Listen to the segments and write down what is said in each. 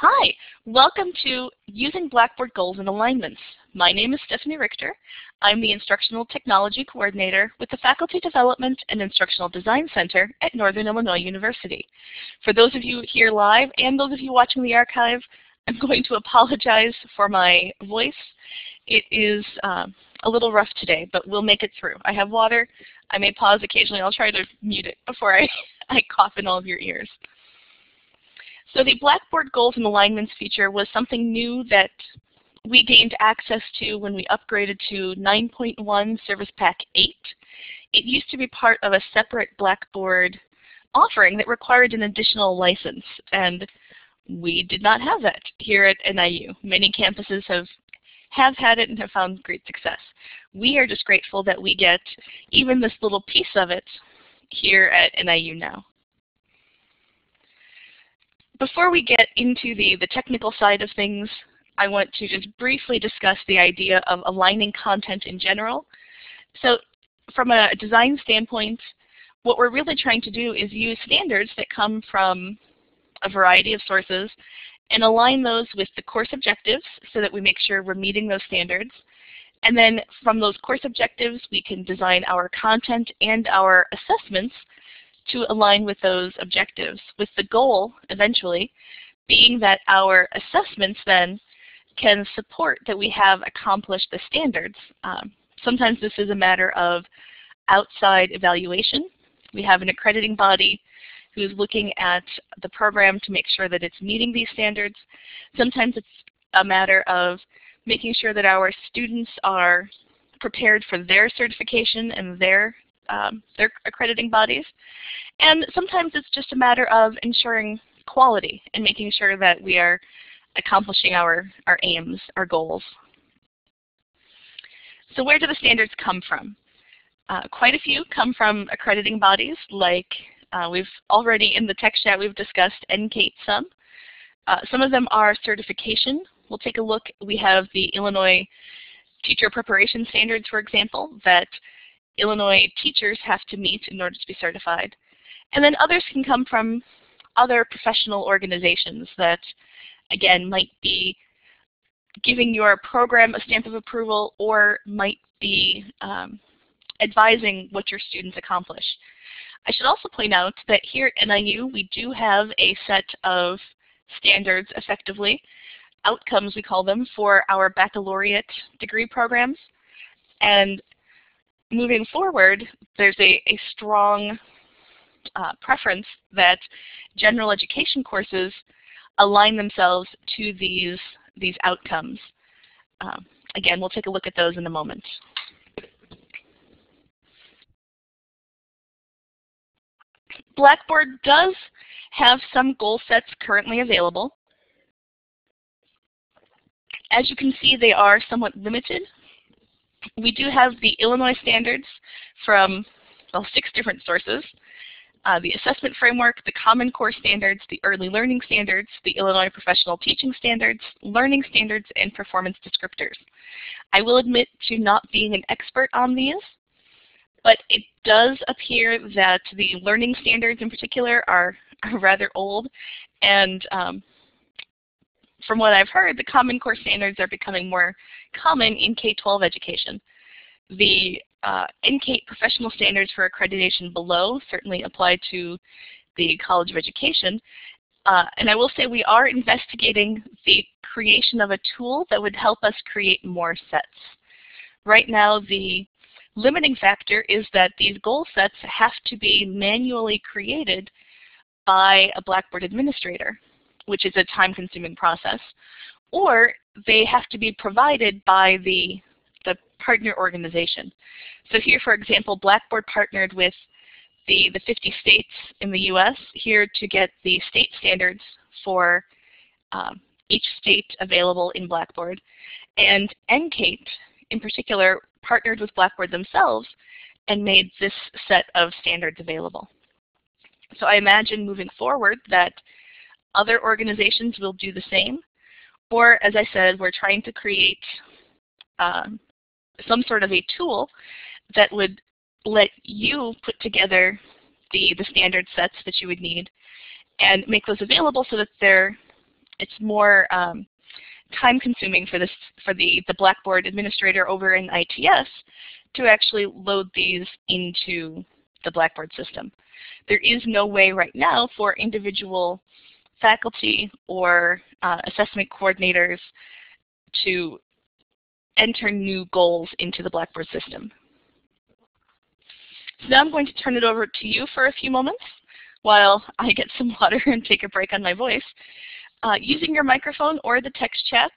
Hi, welcome to Using Blackboard Goals and Alignments. My name is Stephanie Richter. I'm the Instructional Technology Coordinator with the Faculty Development and Instructional Design Center at Northern Illinois University. For those of you here live and those of you watching the archive, I'm going to apologize for my voice. It is a little rough today, but we'll make it through. I have water. I may pause occasionally. I'll try to mute it before I cough in all of your ears. So the Blackboard Goals and Alignments feature was something new that we gained access to when we upgraded to 9.1 Service Pack 8. It used to be part of a separate Blackboard offering that required an additional license, and we did not have that here at NIU. Many campuses have had it and have found great success. We are just grateful that we get even this little piece of it here at NIU now. Before we get into the technical side of things, I want to just briefly discuss the idea of aligning content in general. So from a design standpoint, what we're really trying to do is use standards that come from a variety of sources and align those with the course objectives so that we make sure we're meeting those standards. And then from those course objectives, we can design our content and our assessments to align with those objectives, with the goal eventually being that our assessments then can support that we have accomplished the standards. Sometimes this is a matter of outside evaluation. We have an accrediting body who's looking at the program to make sure that it's meeting these standards. Sometimes it's a matter of making sure that our students are prepared for their certification and their accrediting bodies. And sometimes it's just a matter of ensuring quality and making sure that we are accomplishing our aims, our goals. So where do the standards come from? Quite a few come from accrediting bodies, like we've already in the text chat we've discussed NCATE some. Some of them are certification. We'll take a look. We have the Illinois Teacher Preparation Standards, for example, that Illinois teachers have to meet in order to be certified. And then others can come from other professional organizations that, again, might be giving your program a stamp of approval or might be advising what your students accomplish. I should also point out that here at NIU we do have a set of standards, effectively, outcomes we call them, for our baccalaureate degree programs. And moving forward, there's a strong preference that general education courses align themselves to these outcomes. Again, we'll take a look at those in a moment. Blackboard does have some goal sets currently available. As you can see, they are somewhat limited. We do have the Illinois standards from, well, 6 different sources. The assessment framework, the Common Core standards, the early learning standards, the Illinois professional teaching standards, learning standards, and performance descriptors. I will admit to not being an expert on these, but it does appear that the learning standards in particular are rather old, and from what I've heard, the Common Core standards are becoming more common in K-12 education. The NCATE professional standards for accreditation below certainly apply to the College of Education. And I will say we are investigating the creation of a tool that would help us create more sets. Right now, the limiting factor is that these goal sets have to be manually created by a Blackboard administrator, which is a time-consuming process, or they have to be provided by the partner organization. So here, for example, Blackboard partnered with the 50 states in the US here to get the state standards for each state available in Blackboard. And NCATE, in particular, partnered with Blackboard themselves and made this set of standards available. So I imagine moving forward that other organizations will do the same, or as I said, we're trying to create some sort of a tool that would let you put together the standard sets that you would need and make those available so that they're it's more time-consuming for the Blackboard administrator over in ITS to actually load these into the Blackboard system. There is no way right now for individual faculty or assessment coordinators to enter new goals into the Blackboard system. So now I'm going to turn it over to you for a few moments while I get some water and take a break on my voice. Using your microphone or the text chat,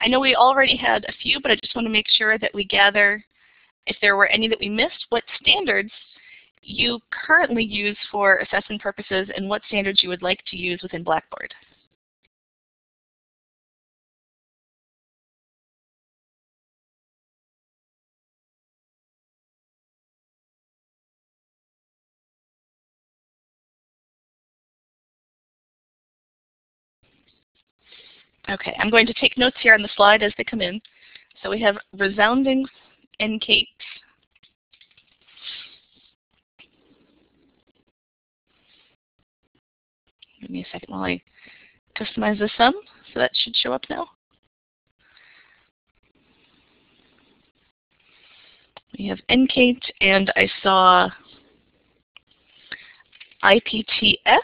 I know we already had a few, but I just want to make sure that we gather, if there were any that we missed, what standards you currently use for assessment purposes and what standards you would like to use within Blackboard. Okay, I'm going to take notes here on the slide as they come in. So we have resounding NCATE. Give me a second while I customize this some, so that should show up now. We have NCATE, and I saw IPTS.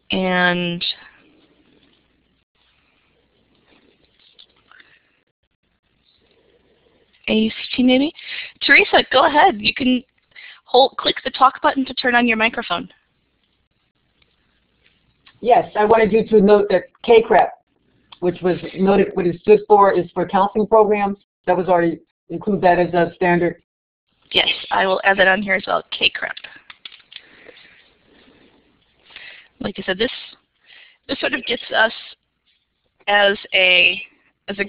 And ACT maybe? Teresa, go ahead. You can click the talk button to turn on your microphone. Yes, I wanted you to note that CACREP, which was noted what it stood for, is for counseling programs. That was already include that as a standard. Yes, I will add that on here as well, CACREP. Like I said, this sort of gets us as a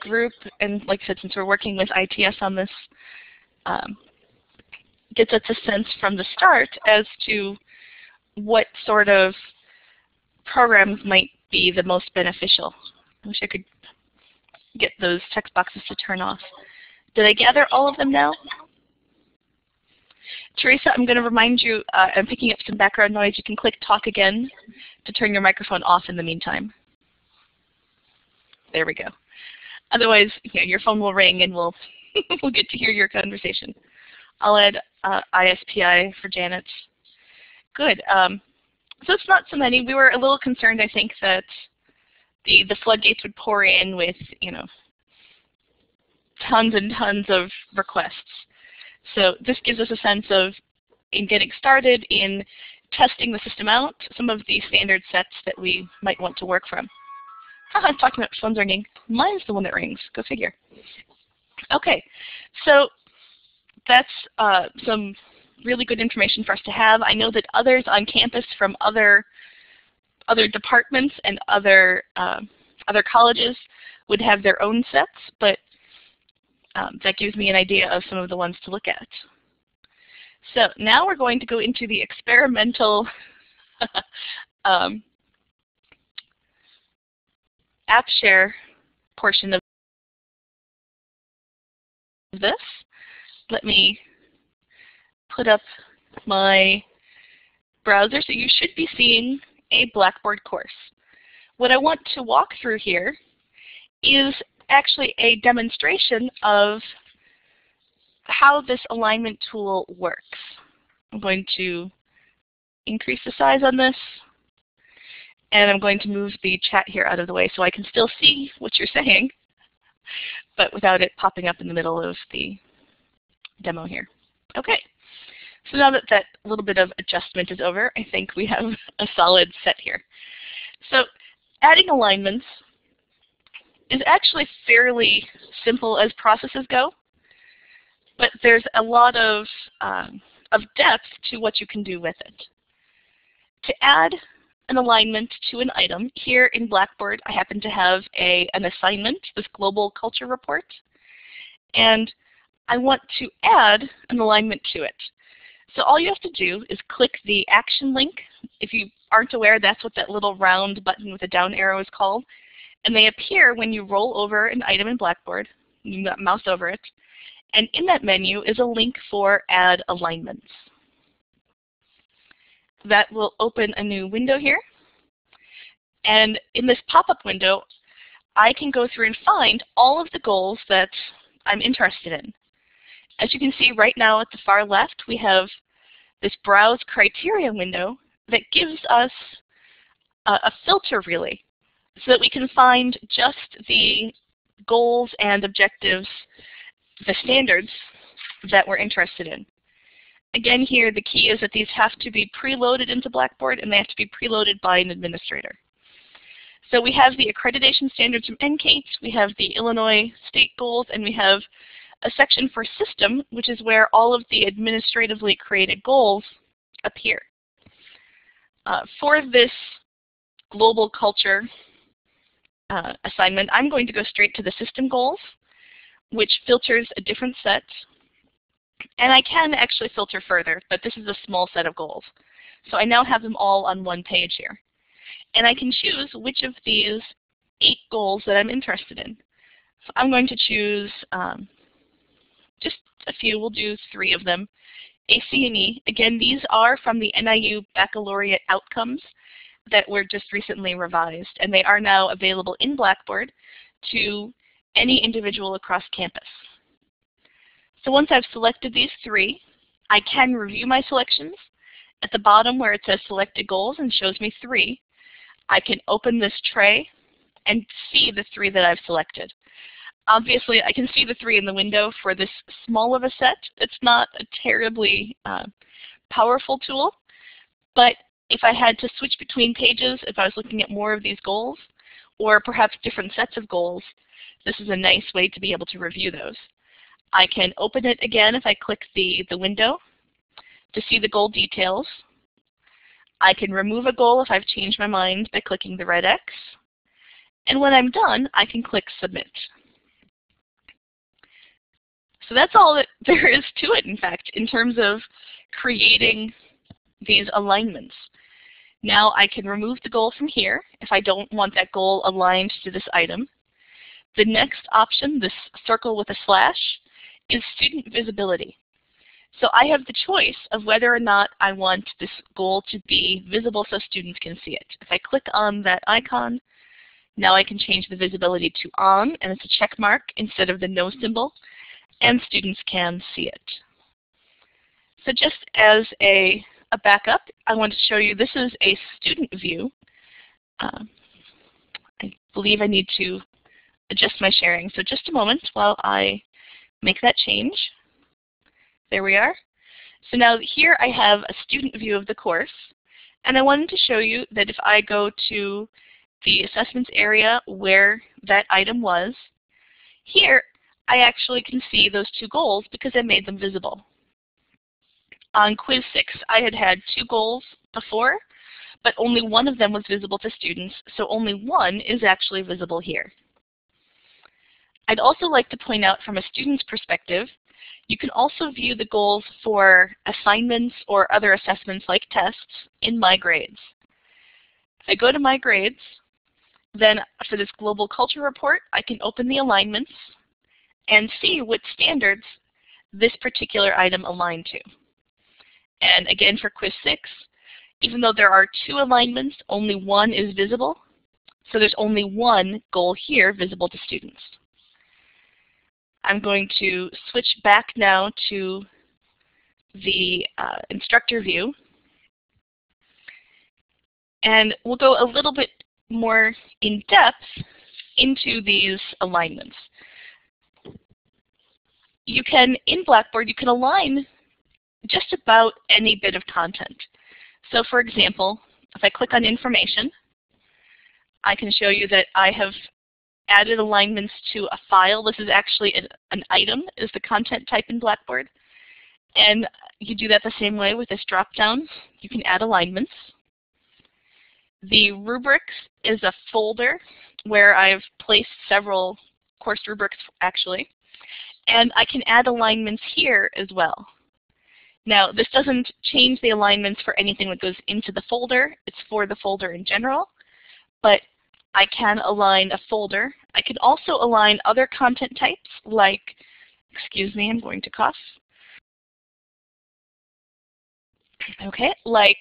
group, and like I said, since we're working with ITS on this, gets us a sense from the start as to what sort of programs might be the most beneficial. I wish I could get those text boxes to turn off. Did I gather all of them now? Teresa, I'm going to remind you, I'm picking up some background noise. You can click talk again to turn your microphone off in the meantime. There we go. Otherwise, your phone will ring and we'll get to hear your conversation. I'll add ISPI for Janet. Good. So it's not so many. We were a little concerned, I think, that the floodgates would pour in with, tons and tons of requests. So this gives us a sense of, in getting started, in testing the system out, some of the standard sets that we might want to work from. I'm talking about phones ringing. Mine's the one that rings. Go figure. Okay, so that's some really good information for us to have. I know that others on campus from other departments and other colleges would have their own sets, but that gives me an idea of some of the ones to look at. So now we're going to go into the experimental app share portion of this. Let me put up my browser, so you should be seeing a Blackboard course. What I want to walk through here is actually a demonstration of how this alignment tool works. I'm going to increase the size on this, and I'm going to move the chat here out of the way so I can still see what you're saying, but without it popping up in the middle of the demo here. Okay, so now that that little bit of adjustment is over, I think we have a solid set here. So adding alignments is actually fairly simple as processes go, but there's a lot of depth to what you can do with it. To add an alignment to an item, here in Blackboard I happen to have an assignment, this global culture report, and I want to add an alignment to it. So all you have to do is click the action link. If you aren't aware, that's what that little round button with a down arrow is called. And they appear when you roll over an item in Blackboard. You mouse over it. And in that menu is a link for Add Alignments. That will open a new window here. And in this pop-up window, I can go through and find all of the goals that I'm interested in. As you can see right now at the far left, we have this Browse Criteria window that gives us a filter, really, so that we can find just the goals and objectives, the standards that we're interested in. Again, here the key is that these have to be preloaded into Blackboard, and they have to be preloaded by an administrator. So we have the accreditation standards from NCATE, we have the Illinois state goals, and we have a section for system, which is where all of the administratively created goals appear. For this global culture assignment, I'm going to go straight to the system goals, which filters a different set. And I can actually filter further, but this is a small set of goals. So I now have them all on one page here. And I can choose which of these 8 goals that I'm interested in. So I'm going to choose just a few. We'll do 3 of them. A, C, and E. Again, these are from the NIU Baccalaureate outcomes that were just recently revised, and they are now available in Blackboard to any individual across campus. So once I've selected these 3, I can review my selections. At the bottom where it says selected goals and shows me 3, I can open this tray and see the 3 that I've selected. Obviously, I can see the 3 in the window for this small of a set. It's not a terribly powerful tool, but if I had to switch between pages, if I was looking at more of these goals, or perhaps different sets of goals, this is a nice way to be able to review those. I can open it again if I click the window to see the goal details. I can remove a goal if I've changed my mind by clicking the red X. And when I'm done, I can click Submit. So that's all that there is to it, in fact, in terms of creating these alignments. Now I can remove the goal from here if I don't want that goal aligned to this item. The next option, this circle with a slash, is student visibility. So I have the choice of whether or not I want this goal to be visible so students can see it. If I click on that icon, now I can change the visibility to on, and it's a check mark instead of the no symbol, and students can see it. So just as a backup, I want to show you this is a student view. I believe I need to adjust my sharing. So just a moment while I make that change. There we are. So now here I have a student view of the course, and I wanted to show you that if I go to the assessments area where that item was, here I actually can see those 2 goals because I made them visible. On quiz 6, I had 2 goals before, but only one of them was visible to students, so only one is actually visible here. I'd also like to point out from a student's perspective, you can also view the goals for assignments or other assessments like tests in My Grades. If I go to My Grades, then for this Global Culture Report, I can open the alignments and see what standards this particular item aligned to. And again, for quiz 6, even though there are 2 alignments, only one is visible. So there's only one goal here visible to students. I'm going to switch back now to the instructor view. And we'll go a little bit more in depth into these alignments. You can, in Blackboard, you can align just about any bit of content. So for example, if I click on information, I can show you that I have added alignments to a file. This is actually an item, is the content type in Blackboard. And you do that the same way with this drop-down. You can add alignments. The rubrics is a folder where I've placed several course rubrics, actually. And I can add alignments here as well. Now, this doesn't change the alignments for anything that goes into the folder. It's for the folder in general. But I can align a folder. I can also align other content types like, excuse me, I'm going to cough. Okay, like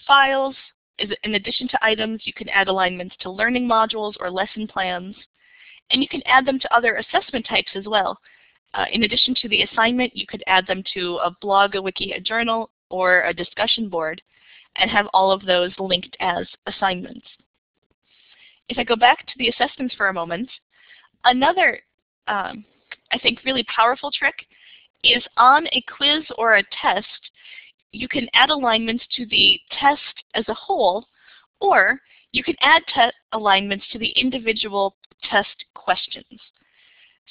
files. In addition to items, you can add alignments to learning modules or lesson plans. And you can add them to other assessment types as well. In addition to the assignment, you could add them to a blog, a wiki, a journal, or a discussion board, and have all of those linked as assignments. If I go back to the assessments for a moment, another, I think, really powerful trick is on a quiz or a test, you can add alignments to the test as a whole, or you can add alignments to the individual test questions.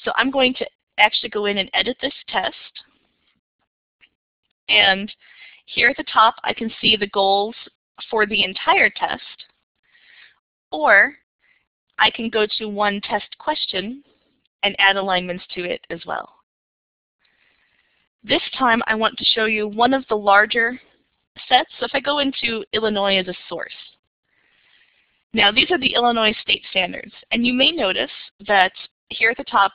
So I'm going to actually go in and edit this test. And here at the top, I can see the goals for the entire test. Or I can go to one test question and add alignments to it as well. This time, I want to show you one of the larger sets. So if I go into Illinois as a source. Now, these are the Illinois state standards. And you may notice that here at the top,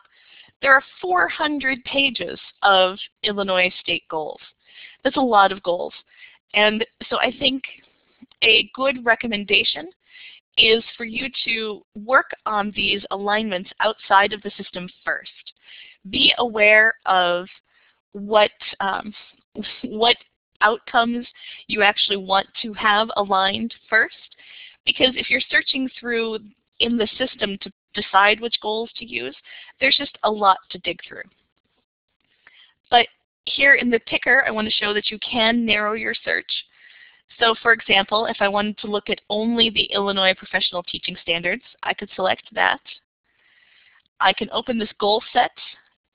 there are 400 pages of Illinois state goals. That's a lot of goals. And so I think a good recommendation is for you to work on these alignments outside of the system first. Be aware of what outcomes you actually want to have aligned first. Because if you're searching through in the system to decide which goals to use, there's just a lot to dig through. But here in the picker, I want to show that you can narrow your search. So for example, if I wanted to look at only the Illinois Professional Teaching Standards, I could select that. I can open this goal set,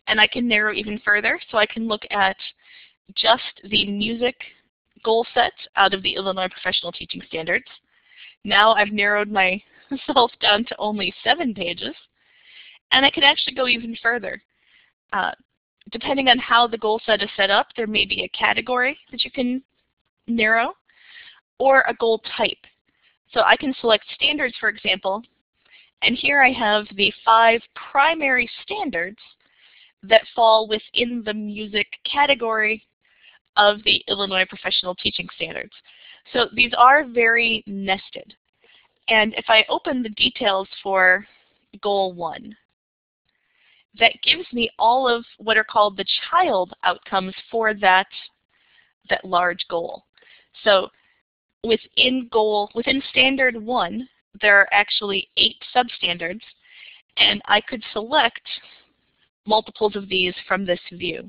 and I can narrow even further. So I can look at just the music goal set out of the Illinois Professional Teaching Standards. Now I've narrowed myself down to only 7 pages, and I can actually go even further. Depending on how the goal set is set up, there may be a category that you can narrow, or a goal type. So I can select standards, for example, and here I have the 5 primary standards that fall within the music category of the Illinois Professional Teaching Standards. So these are very nested. And if I open the details for Goal 1, that gives me all of what are called the child outcomes for that large goal. So within Standard 1, there are actually 8 substandards, and I could select multiples of these from this view.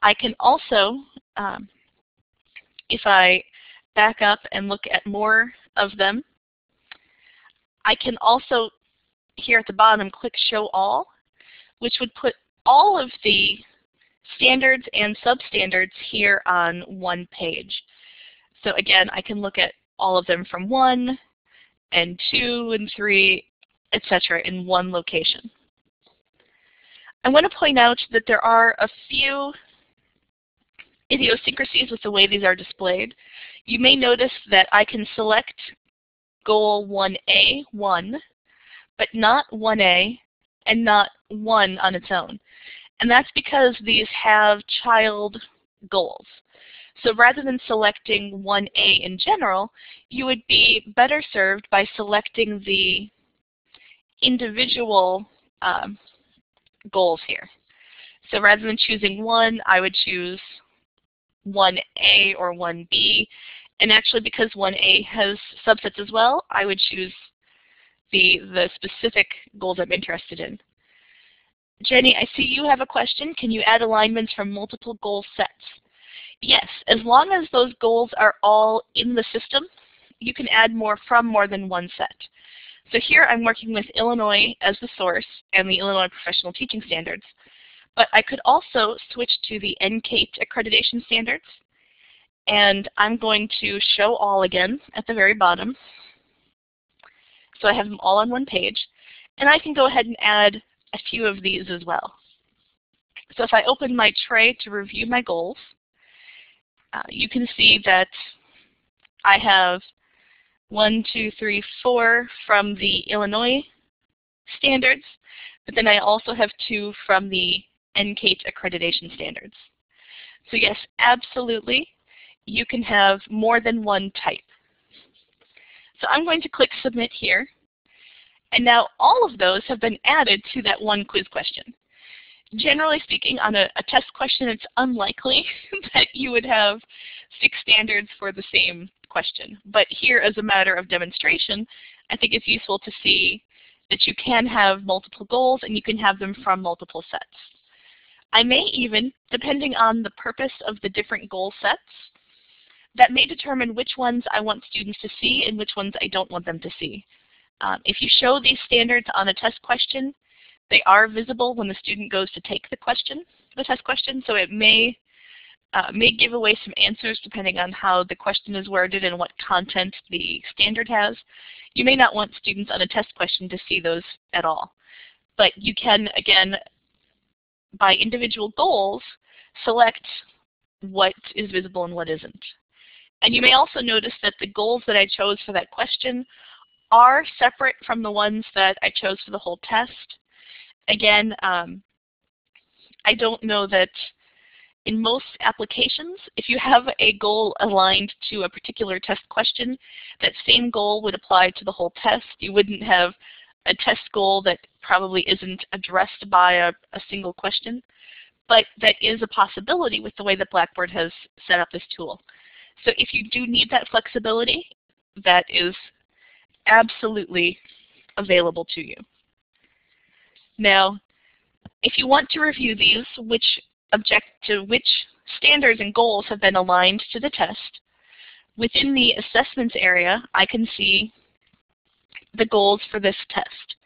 I can also, if I back up and look at more of them, I can also, here at the bottom, click Show All, which would put all of the standards and substandards here on one page. So again, I can look at all of them from 1 and 2 and 3, etc. in one location. I want to point out that there are a few idiosyncrasies with the way these are displayed. You may notice that I can select Goal 1A, 1, but not 1A and not 1 on its own. And that's because these have child goals. So rather than selecting 1A in general, you would be better served by selecting the individual goals here. So rather than choosing 1, I would choose 1A or 1B. And actually, because 1A has subsets as well, I would choose the specific goals I'm interested in. Jenny, I see you have a question. Can you add alignments from multiple goal sets? Yes, as long as those goals are all in the system, you can add more from more than one set. So here I'm working with Illinois as the source and the Illinois Professional Teaching Standards. But I could also switch to the NCATE accreditation standards. And I'm going to show all again at the very bottom. So I have them all on one page. And I can go ahead and add a few of these as well. So if I open my tray to review my goals, you can see that I have 1, 2, 3, 4 from the Illinois standards, but then I also have 2 from the NCATE accreditation standards. So yes, absolutely, you can have more than one type. So I'm going to click Submit here, and now all of those have been added to that one quiz question. Generally speaking, on a test question, it's unlikely that you would have 6 standards for the same question. But here, as a matter of demonstration, I think it's useful to see that you can have multiple goals and you can have them from multiple sets. I may even, depending on the purpose of the different goal sets, that may determine which ones I want students to see and which ones I don't want them to see. If you show these standards on a test question, they are visible when the student goes to take the test question, so it may give away some answers depending on how the question is worded and what content the standard has. You may not want students on a test question to see those at all. But you can, again, by individual goals, select what is visible and what isn't. And you may also notice that the goals that I chose for that question are separate from the ones that I chose for the whole test. Again, I don't know that in most applications, if you have a goal aligned to a particular test question, that same goal would apply to the whole test. You wouldn't have a test goal that probably isn't addressed by a single question. But that is a possibility with the way that Blackboard has set up this tool. So if you do need that flexibility, that is absolutely available to you. Now, if you want to review these, which standards and goals have been aligned to the test, within the assessments area, I can see the goals for this test.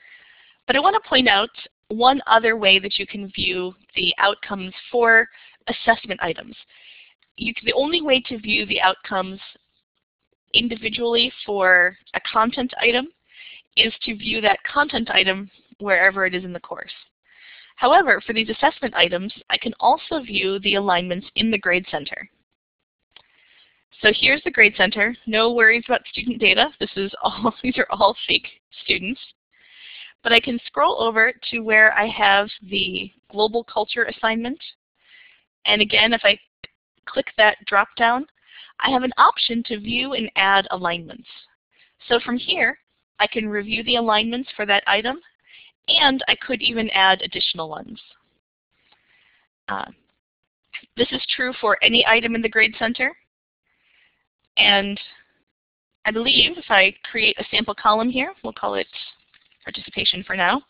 But I want to point out one other way that you can view the outcomes for assessment items. The only way to view the outcomes individually for a content item is to view that content item wherever it is in the course. However, for these assessment items, I can also view the alignments in the Grade Center. So here's the Grade Center. No worries about student data. These are all fake students. But I can scroll over to where I have the Global Culture assignment. And again, if I click that drop-down, I have an option to view and add alignments. So from here, I can review the alignments for that item, and I could even add additional ones. This is true for any item in the Grade Center. And I believe if I create a sample column here, we'll call it participation for now,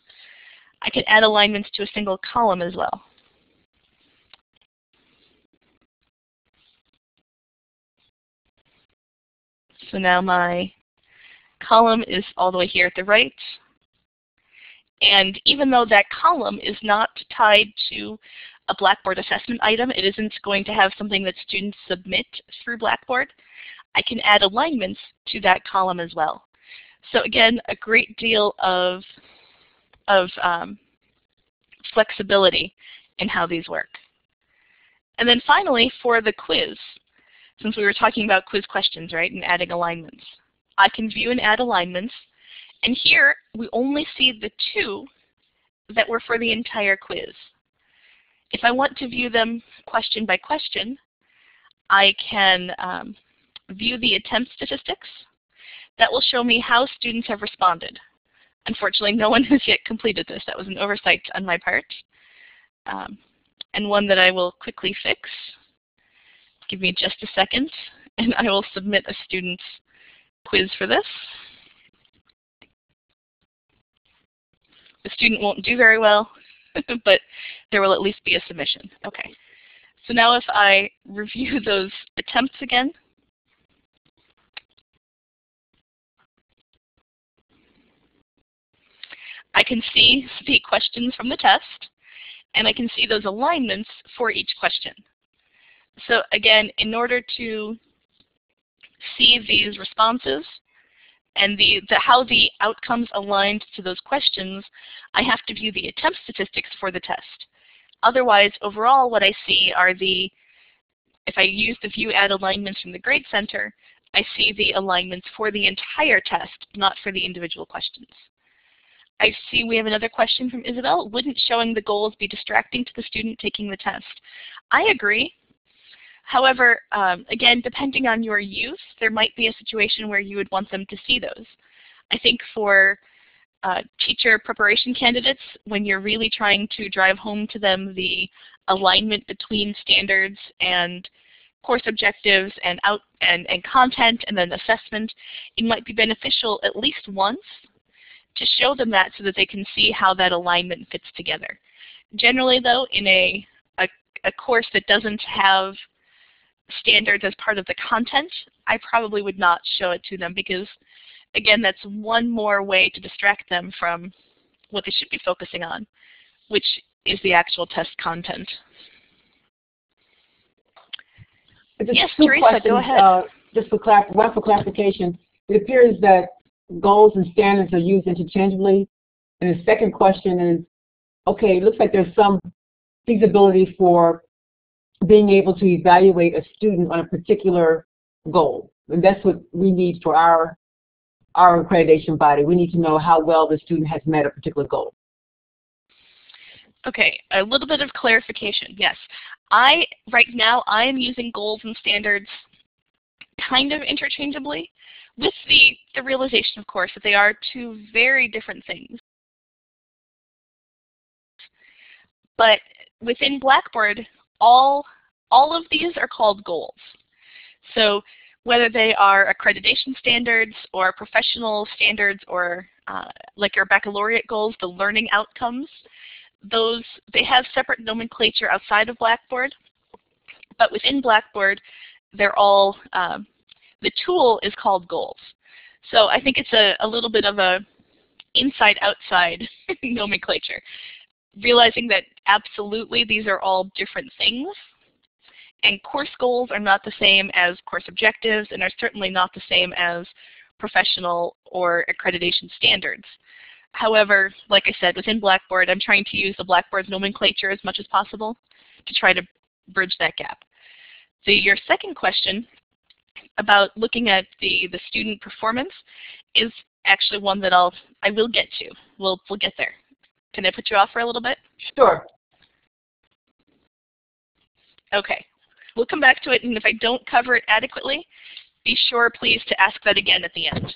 I can add alignments to a single column as well. So now my column is all the way here at the right. And even though that column is not tied to a Blackboard assessment item, it isn't going to have something that students submit through Blackboard, I can add alignments to that column as well. So again, a great deal of flexibility in how these work. And then finally, for the quiz, since we were talking about quiz questions, right, and adding alignments, I can view and add alignments. And here, we only see the 2 that were for the entire quiz. If I want to view them question by question, I can view the attempt statistics. That will show me how students have responded. Unfortunately, no one has yet completed this. That was an oversight on my part, and one that I will quickly fix. Give me just a second, and I will submit a student's quiz for this. The student won't do very well, but there will at least be a submission. Okay. So now if I review those attempts again, I can see the questions from the test, and I can see those alignments for each question. So again, in order to see these responses and how the outcomes aligned to those questions, I have to view the attempt statistics for the test. Otherwise, overall, what I see are if I use the View Add Alignments from the Grade Center, I see the alignments for the entire test, not for the individual questions. I see we have another question from Isabel. Wouldn't showing the goals be distracting to the student taking the test? I agree. However, again, depending on your use, there might be a situation where you would want them to see those. I think for teacher preparation candidates, when you're really trying to drive home to them the alignment between standards and course objectives and content and then assessment, it might be beneficial at least once to show them that so that they can see how that alignment fits together. Generally though, in a course that doesn't have standards as part of the content, I probably would not show it to them because, again, that's one more way to distract them from what they should be focusing on, which is the actual test content. Yes, Teresa, go ahead. Just for one for clarification, it appears that goals and standards are used interchangeably. And the second question is, okay, it looks like there's some feasibility for being able to evaluate a student on a particular goal. And that's what we need for our accreditation body. We need to know how well the student has met a particular goal. Okay, a little bit of clarification. Yes, right now I am using goals and standards kind of interchangeably, with the realization, of course, that they are two very different things. But within Blackboard, all of these are called goals. So whether they are accreditation standards or professional standards or like your baccalaureate goals, the learning outcomes, they have separate nomenclature outside of Blackboard, but within Blackboard, they're all, the tool is called goals. So I think it's a little bit of a inside-outside nomenclature, realizing that absolutely these are all different things, and course goals are not the same as course objectives and are certainly not the same as professional or accreditation standards. However, like I said, within Blackboard, I'm trying to use the Blackboard nomenclature as much as possible to try to bridge that gap. So your second question about looking at the student performance is actually one that I will get to. We'll get there. Can I put you off for a little bit? Sure. Okay. We'll come back to it, and if I don't cover it adequately, be sure, please, to ask that again at the end.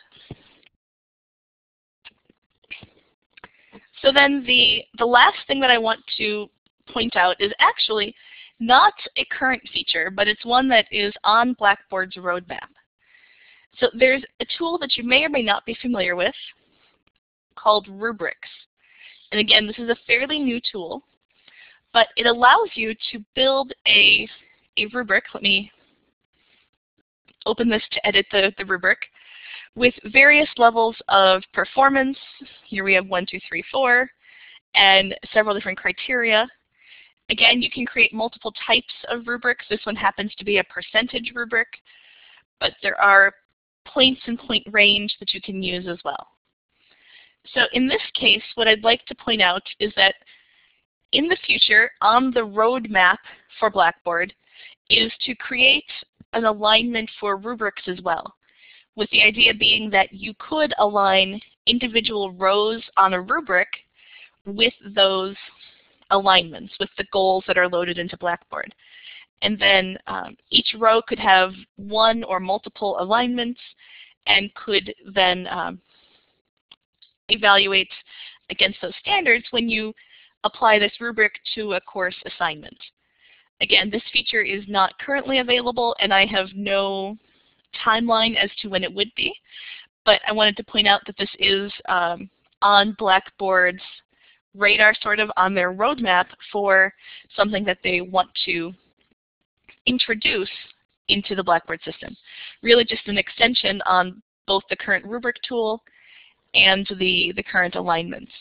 So then the last thing that I want to point out is actually not a current feature, but it's one that is on Blackboard's roadmap. So there's a tool that you may or may not be familiar with called rubrics. And again, this is a fairly new tool, but it allows you to build a rubric. Let me open this to edit the rubric with various levels of performance. Here we have 1, 2, 3, 4, and several different criteria. Again, you can create multiple types of rubrics. This one happens to be a percentage rubric, but there are points and point range that you can use as well. So in this case, what I'd like to point out is that in the future, on the roadmap for Blackboard, is to create an alignment for rubrics as well, with the idea being that you could align individual rows on a rubric with those alignments, with the goals that are loaded into Blackboard. And then each row could have one or multiple alignments and could then evaluate against those standards when you apply this rubric to a course assignment. Again, this feature is not currently available, and I have no timeline as to when it would be, but I wanted to point out that this is on Blackboard's radar, sort of on their roadmap for something that they want to introduce into the Blackboard system. Really just an extension on both the current rubric tool and the current alignments.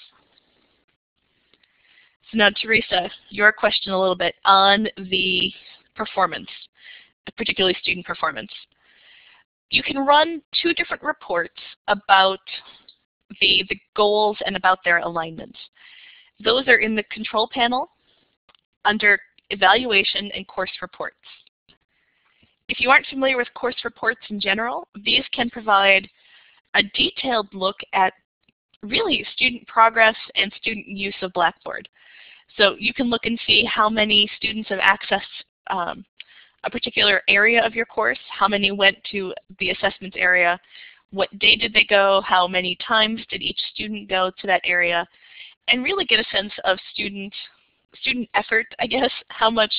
So now, Teresa, your question a little bit on the performance, particularly student performance. You can run two different reports about the goals and about their alignments. Those are in the control panel under Evaluation and Course Reports. If you aren't familiar with course reports in general, these can provide a detailed look at really student progress and student use of Blackboard. So you can look and see how many students have accessed a particular area of your course, how many went to the assessments area, what day did they go, how many times did each student go to that area, and really get a sense of student effort, I guess, how much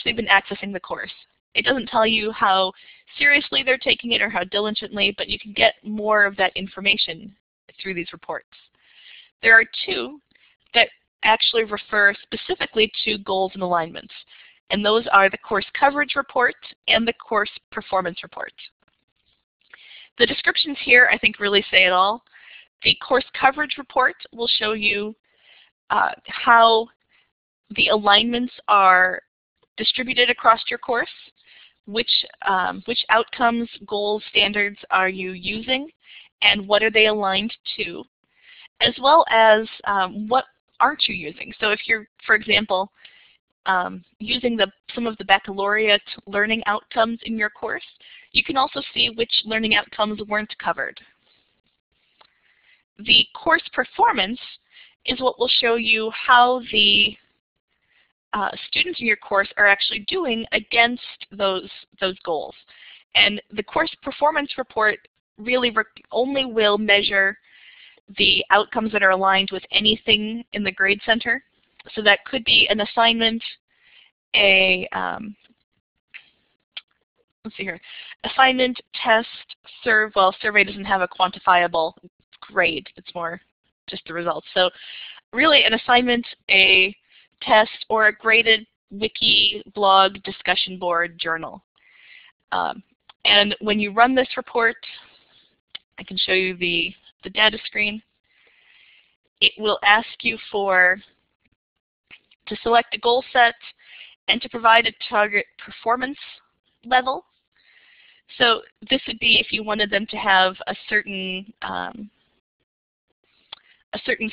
they've been accessing the course. It doesn't tell you how seriously they're taking it or how diligently, but you can get more of that information through these reports. There are two that actually refer specifically to goals and alignments, and those are the course coverage report and the course performance report. The descriptions here, I think, really say it all. The course coverage report will show you how the alignments are distributed across your course, which outcomes, goals, standards are you using, and what are they aligned to, as well as what aren't you using. So if you're, for example, using some of the baccalaureate learning outcomes in your course, you can also see which learning outcomes weren't covered. The course performance is what will show you how the students in your course are actually doing against those goals. And the course performance report really only will measure the outcomes that are aligned with anything in the grade center. So that could be an assignment, let's see here, assignment, test, survey doesn't have a quantifiable grade. It's more just the results. So really an assignment, a test, or a graded wiki, blog, discussion board, journal. And when you run this report, I can show you the data screen. It will ask you to select a goal set and to provide a target performance level. So this would be if you wanted them to have a certain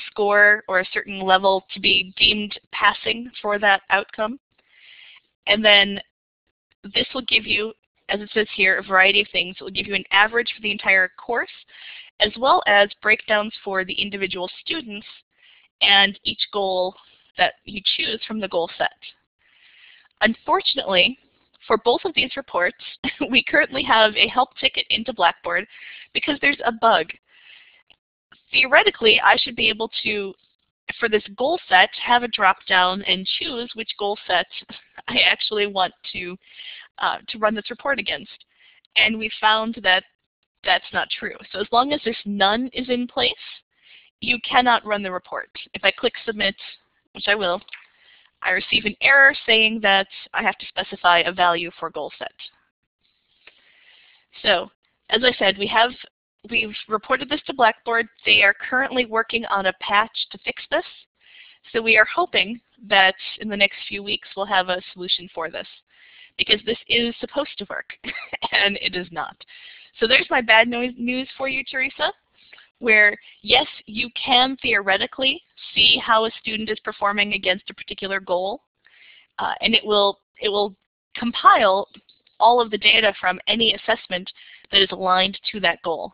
score or a certain level to be deemed passing for that outcome. And then this will give you, as it says here, a variety of things. It will give you an average for the entire course, as well as breakdowns for the individual students and each goal that you choose from the goal set. Unfortunately, for both of these reports, we currently have a help ticket into Blackboard because there's a bug. Theoretically, I should be able to, for this goal set, have a drop-down and choose which goal set I actually want to run this report against. And we found that that's not true. So as long as this none is in place, you cannot run the report. If I click submit, which I will, I receive an error saying that I have to specify a value for goal set. So as I said, we've reported this to Blackboard. They are currently working on a patch to fix this. So we are hoping that in the next few weeks we'll have a solution for this, because this is supposed to work, and it is not. So there's my bad news for you, Teresa, where yes, you can theoretically see how a student is performing against a particular goal, and it will compile all of the data from any assessment that is aligned to that goal.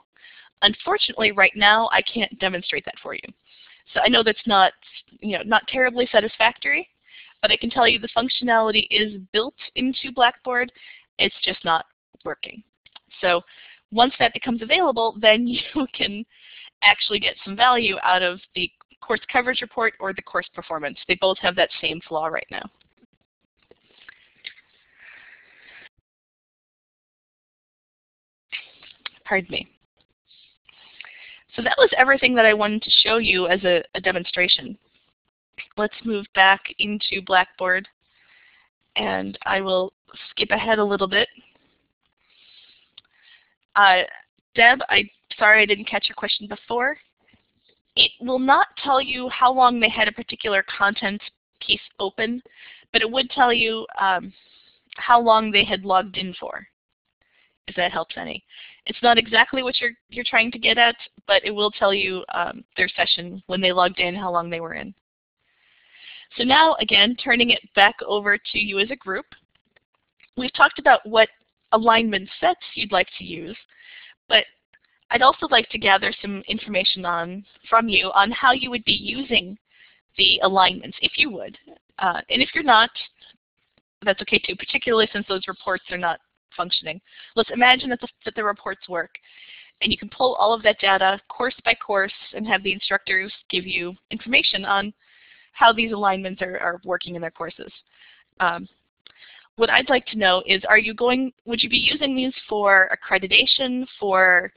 Unfortunately, right now, I can't demonstrate that for you. So I know that's not terribly satisfactory, but I can tell you the functionality is built into Blackboard. It's just not working. So once that becomes available, then you can actually get some value out of the course coverage report or the course performance. They both have that same flaw right now. Pardon me. So that was everything that I wanted to show you as a demonstration. Let's move back into Blackboard, and I will skip ahead a little bit. Deb, I'm sorry I didn't catch your question before. It will not tell you how long they had a particular content piece open, but it would tell you how long they had logged in for, if that helps any. It's not exactly what you're trying to get at, but it will tell you their session, when they logged in, how long they were in. So now, again, turning it back over to you as a group, we've talked about what alignment sets you'd like to use, but I'd also like to gather some information from you on how you would be using the alignments, if you would. And if you're not, that's okay too, particularly since those reports are not functioning. Let's imagine that the reports work, and you can pull all of that data course by course and have the instructors give you information on how these alignments are working in their courses. What I'd like to know is, would you be using these for accreditation, for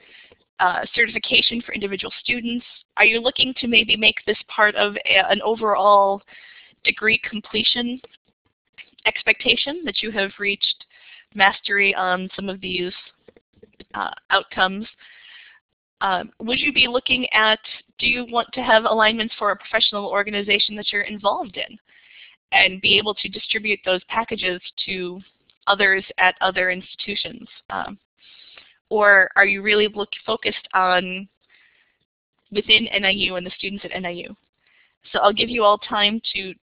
certification for individual students? Are you looking to maybe make this part of an overall degree completion expectation, that you have reached mastery on some of these outcomes? Would you be looking at, do you want to have alignments for a professional organization that you're involved in and be able to distribute those packages to others at other institutions? Or are you really focused on within NIU and the students at NIU? So I'll give you all time to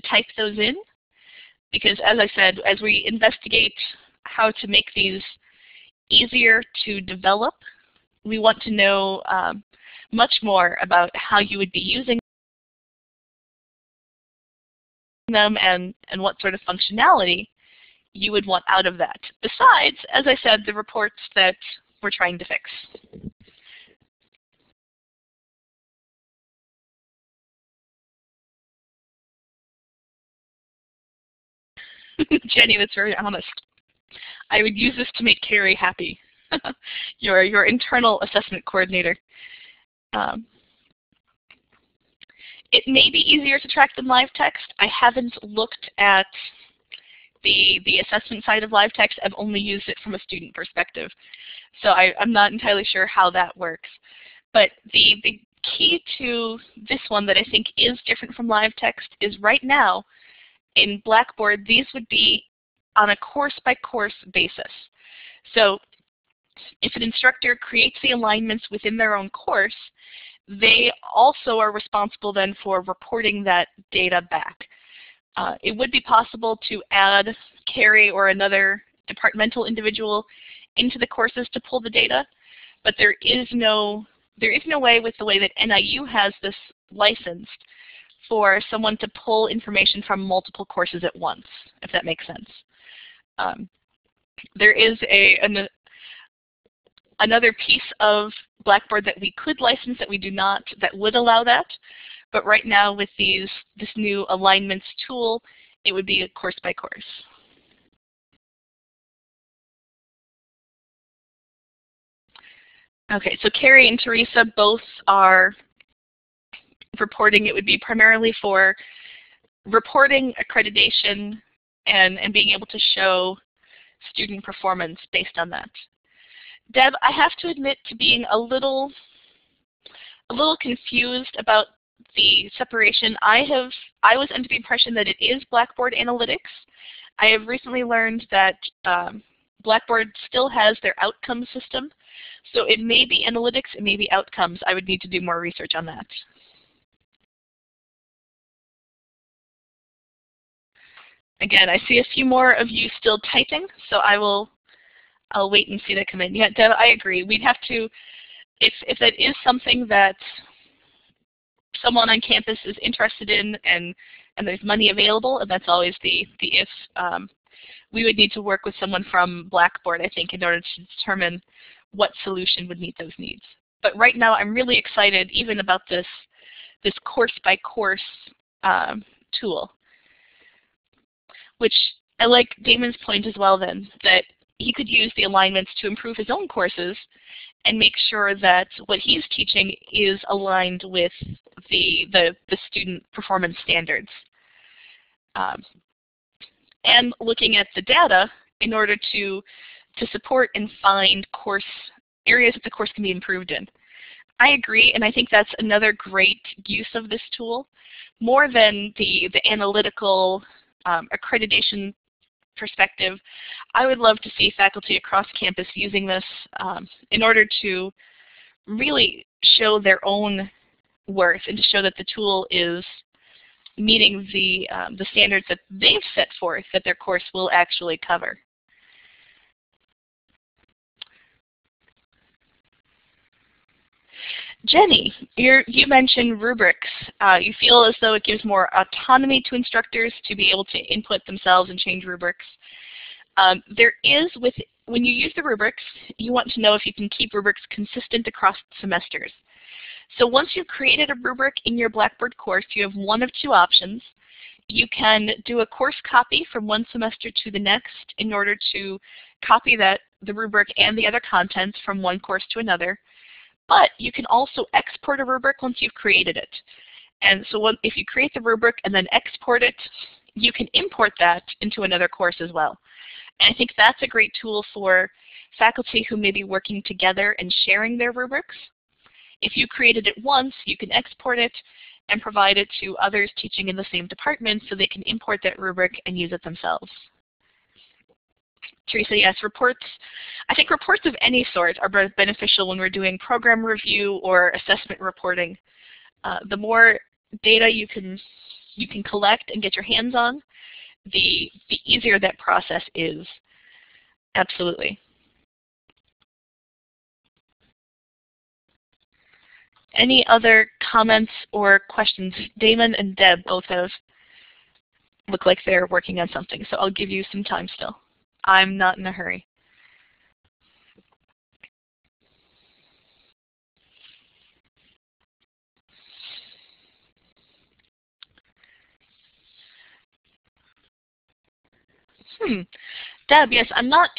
type those in, because as I said, as we investigate how to make these easier to develop, we want to know much more about how you would be using them and what sort of functionality you would want out of that. Besides, as I said, the reports that we're trying to fix. Jenny, that's very honest. I would use this to make Carrie happy. your internal assessment coordinator. It may be easier to track than live text. I haven't looked at the assessment side of live text. I've only used it from a student perspective. So I'm not entirely sure how that works. But the key to this one that I think is different from live text is right now in Blackboard, these would be on a course-by-course basis. So if an instructor creates the alignments within their own course, they also are responsible then for reporting that data back. It would be possible to add Carrie or another departmental individual into the courses to pull the data, but there is no way with the way that NIU has this licensed for someone to pull information from multiple courses at once, if that makes sense. There is another piece of Blackboard that we could license that we do not, that would allow that. But right now with this new alignments tool, it would be a course by course. Okay, so Carrie and Teresa both are reporting. It would be primarily for reporting, accreditation, and being able to show student performance based on that. Deb, I have to admit to being a little confused about the separation. I was under the impression that it is Blackboard Analytics. I have recently learned that Blackboard still has their outcomes system, so it may be analytics, it may be outcomes. I would need to do more research on that. Again, I see a few more of you still typing, so I'll wait and see that come in. Yeah, Deb, I agree. We'd have to, if that is something that someone on campus is interested in and there's money available, and that's always the if, we would need to work with someone from Blackboard, I think, in order to determine what solution would meet those needs. But right now, I'm really excited even about this course-by-course tool, which I like Damon's point as well then, that he could use the alignments to improve his own courses and make sure that what he's teaching is aligned with the student performance standards. And looking at the data in order to support and find areas that the course can be improved in. I agree, and I think that's another great use of this tool. More than the analytical accreditation perspective, I would love to see faculty across campus using this in order to really show their own worth and to show that the tool is meeting the standards that they've set forth that their course will actually cover. Jenny, you mentioned rubrics. You feel as though it gives more autonomy to instructors to be able to input themselves and change rubrics. When you use the rubrics, you want to know if you can keep rubrics consistent across semesters. So once you've created a rubric in your Blackboard course, you have one of two options. You can do a course copy from one semester to the next in order to copy the rubric and the other contents from one course to another. But you can also export a rubric once you've created it. And so if you create the rubric and then export it, you can import that into another course as well. And I think that's a great tool for faculty who may be working together and sharing their rubrics. If you created it once, you can export it and provide it to others teaching in the same department so they can import that rubric and use it themselves. Teresa, yes, reports. I think reports of any sort are both beneficial when we're doing program review or assessment reporting. The more data you can collect and get your hands on, the easier that process is. Absolutely. Any other comments or questions? Damon and Deb both look like they're working on something, so I'll give you some time still. I'm not in a hurry. Deb, yes, I'm not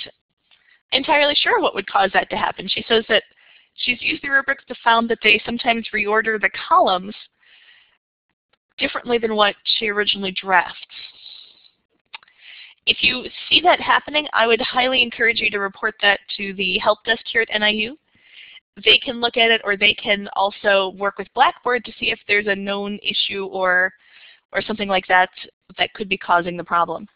entirely sure what would cause that to happen. She says that she's used the rubrics but found that they sometimes reorder the columns differently than what she originally drafts. If you see that happening, I would highly encourage you to report that to the help desk here at NIU. They can look at it, or they can also work with Blackboard to see if there's a known issue or something like that that could be causing the problem.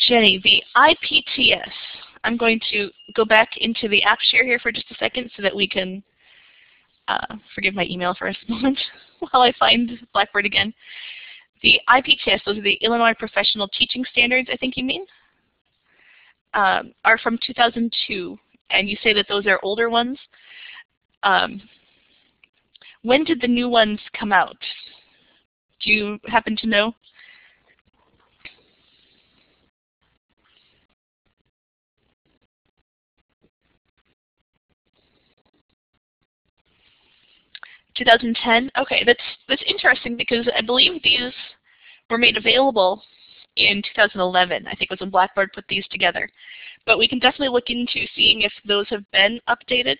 Jenny, the IPTS. I'm going to go back into the app share here for just a second so that we can forgive my email for a moment while I find Blackboard again. The IPTS, those are the Illinois Professional Teaching Standards, I think you mean, are from 2002, and you say that those are older ones. When did the new ones come out? Do you happen to know? (2010) Okay, that's interesting because I believe these were made available in 2011. I think it was when Blackboard put these together. But we can definitely look into seeing if those have been updated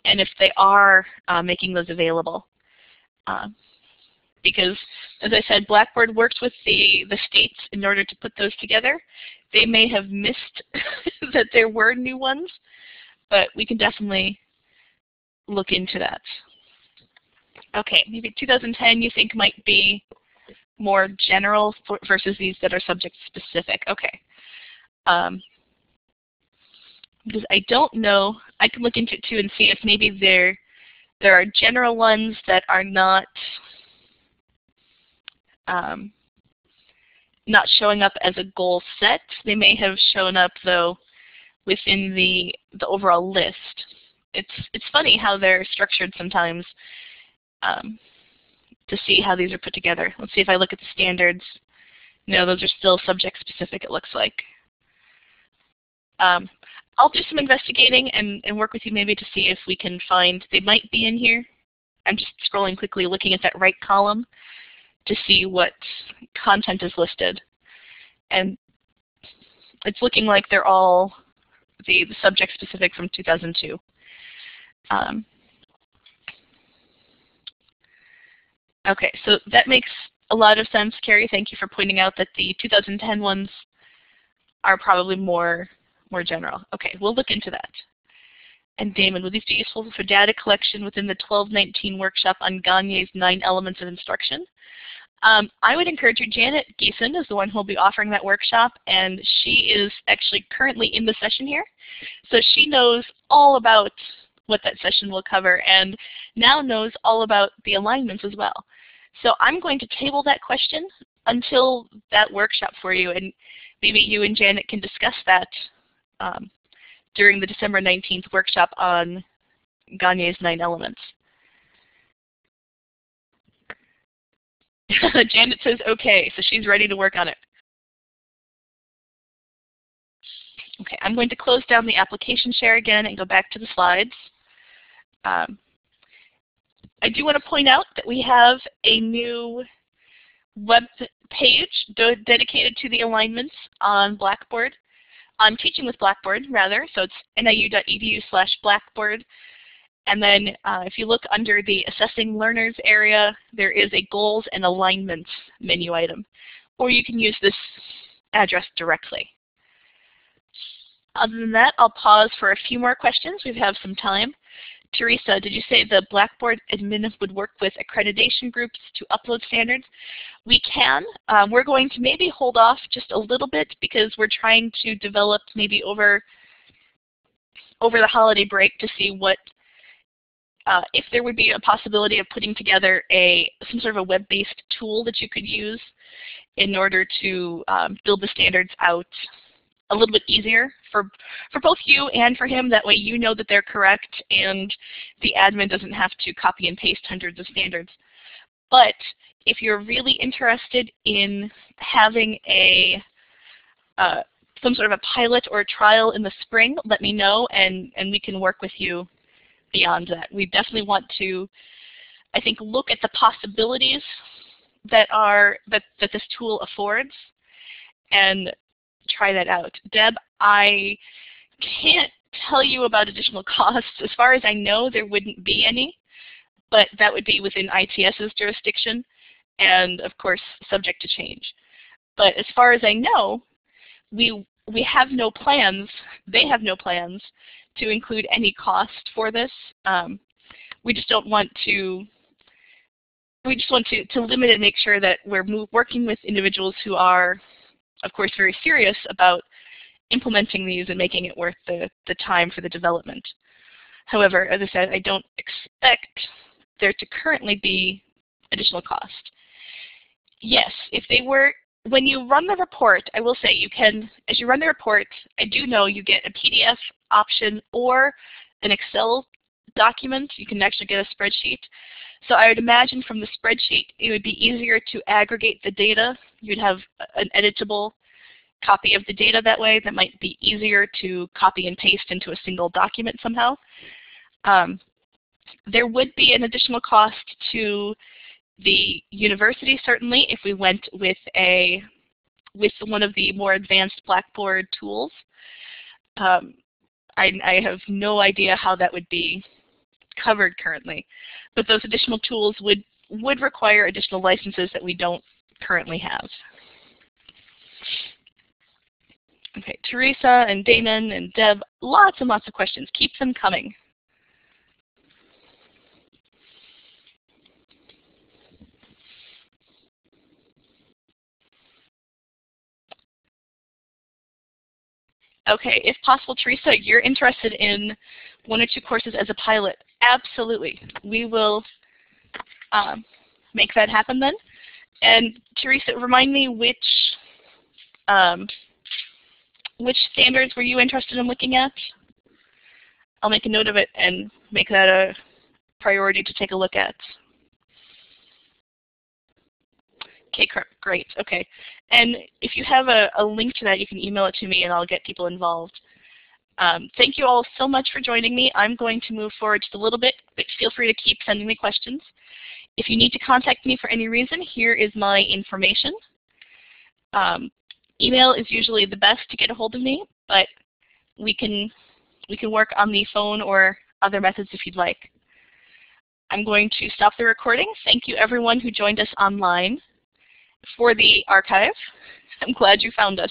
and if they are making those available. Because, as I said, Blackboard works with the states in order to put those together. They may have missed that there were new ones, but we can definitely look into that. Okay, maybe 2010 you think might be more general versus these that are subject specific. Okay. Because I don't know, I can look into it too and see if maybe there are general ones that are not showing up as a goal set. They may have shown up though within the overall list. It's funny how they're structured sometimes. To see how these are put together. Let's see if I look at the standards. No, those are still subject specific, it looks like. I'll do some investigating and work with you maybe to see if we can find, they might be in here. I'm just scrolling quickly, looking at that right column to see what content is listed. And it's looking like they're all the subject specific from 2002. Okay, so that makes a lot of sense, Carrie. Thank you for pointing out that the 2010 ones are probably more general. Okay, we'll look into that. And Damon, would these be useful for data collection within the 1219 workshop on Gagne's 9 elements of instruction? I would encourage you. Janet Geeson is the one who will be offering that workshop, and she is actually currently in the session here. So she knows all about what that session will cover and now knows all about the alignments as well. So I'm going to table that question until that workshop for you, and maybe you and Janet can discuss that during the December 19th workshop on Gagne's 9 elements. Janet says okay, so she's ready to work on it. Okay, I'm going to close down the application share again and go back to the slides. I do want to point out that we have a new web page dedicated to the alignments on Blackboard, on Teaching with Blackboard, rather. So it's niu.edu/Blackboard. And then if you look under the Assessing Learners area, there is a Goals and Alignments menu item. Or you can use this address directly. Other than that, I'll pause for a few more questions. We have some time. Teresa, did you say the Blackboard admin would work with accreditation groups to upload standards? We can. We're going to maybe hold off just a little bit because we're trying to develop maybe over the holiday break to see what, if there would be a possibility of putting together some sort of a web-based tool that you could use in order to build the standards out a little bit easier for both you and for him. That way you know that they're correct and the admin doesn't have to copy and paste hundreds of standards. But if you're really interested in having some sort of a pilot or a trial in the spring, let me know and we can work with you beyond that. We definitely want to, I think, look at the possibilities that this tool affords and try that out. Deb, I can't tell you about additional costs. As far as I know, there wouldn't be any, but that would be within ITS's jurisdiction and, of course, subject to change. But as far as I know, we have no plans, they have no plans to include any cost for this. We just don't want to, we just want to limit it and make sure that we're working with individuals who are, of course, very serious about implementing these and making it worth the time for the development. However, as I said, I don't expect there to currently be additional cost. Yes, if they were, when you run the report, I will say you can, as you run the report, I do know you get a PDF option or an Excel document. You can actually get a spreadsheet. So I would imagine from the spreadsheet it would be easier to aggregate the data. You'd have an editable copy of the data that way that might be easier to copy and paste into a single document somehow. There would be an additional cost to the university, certainly, if we went with one of the more advanced Blackboard tools. I have no idea how that would be covered currently, but those additional tools would require additional licenses that we don't currently have. Okay, Teresa and Damon and Deb, lots and lots of questions. Keep them coming. Okay, if possible, Teresa, you're interested in 1 or 2 courses as a pilot. Absolutely. We will make that happen then. And Teresa, remind me which standards were you interested in looking at? I'll make a note of it and make that a priority to take a look at. Okay, great. Okay. And if you have a link to that, you can email it to me and I'll get people involved. Thank you all so much for joining me. I'm going to move forward just a little bit, but feel free to keep sending me questions. If you need to contact me for any reason, here is my information. Email is usually the best to get a hold of me, but we can work on the phone or other methods if you'd like. I'm going to stop the recording. Thank you everyone who joined us online for the archive. I'm glad you found us.